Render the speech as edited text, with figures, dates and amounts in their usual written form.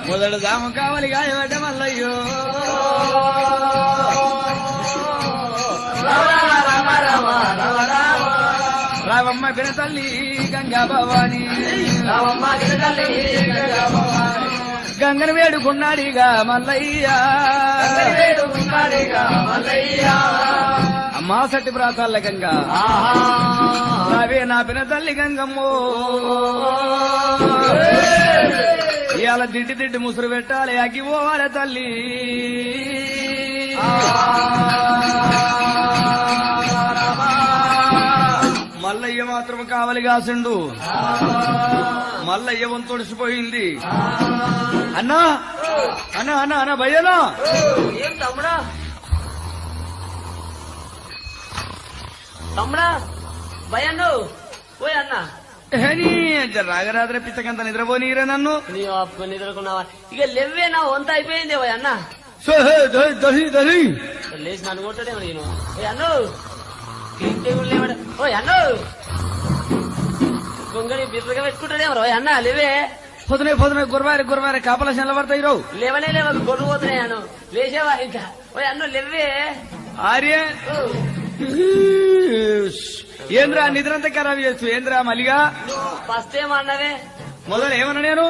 మొదలు దాము కావాలి గాయబడ్డ మల్లయ్యో రావమ్మ బిన తల్లి గంగా భవాని గంగను వేడుకున్నాడిగా మల్లయ్య అమ్మా సట్టి ప్రాతాల గంగా రావే నా పిన తల్లి గంగమ్మో ఇవాళ దిడ్డి ముసురు పెట్టాలి అగ్గిపోవాలి తల్లి మల్లయ్య మాత్రం కావలి కాసిండు మల్లయ్య వంతొడిసిపోయింది అన్నా అన్నా అన్నా అన్నా భయ్యనా ఏం తమ్ముడా తమ్ముడా భయన్ను పోయి అన్నా రాగరాత్రి పిచ్చకంత నిద్రపోనీరా నన్ను నీ అప్పు నిద్రకున్నావా ఇక లెవ్వే నా వంత అయిపోయింది పోయి అన్నా లేచి నన్ను కొట్టాడేమో నేను ఓయ్ అన్ను ఓయ్ అన్ను గొంగని బిర్రగా పెట్టుకుంటాడేమో ఓయ్ అన్న లేవే పొద్దునే గురవారి కాపలా చెల్ల పడతాయి రావు లేవనే లేవు గొర్రె పోతున్నాయి అను లేచేవా ఇంకా ఓయ్ అన్ను లేవే ఆర్య ఏంద్రా నిద్రంతా ఖరాబ్ చేస్తూ ఏంద్రా మలిగా ఫస్ట్ ఏమన్నావే మొదలు ఏమన్నా నేను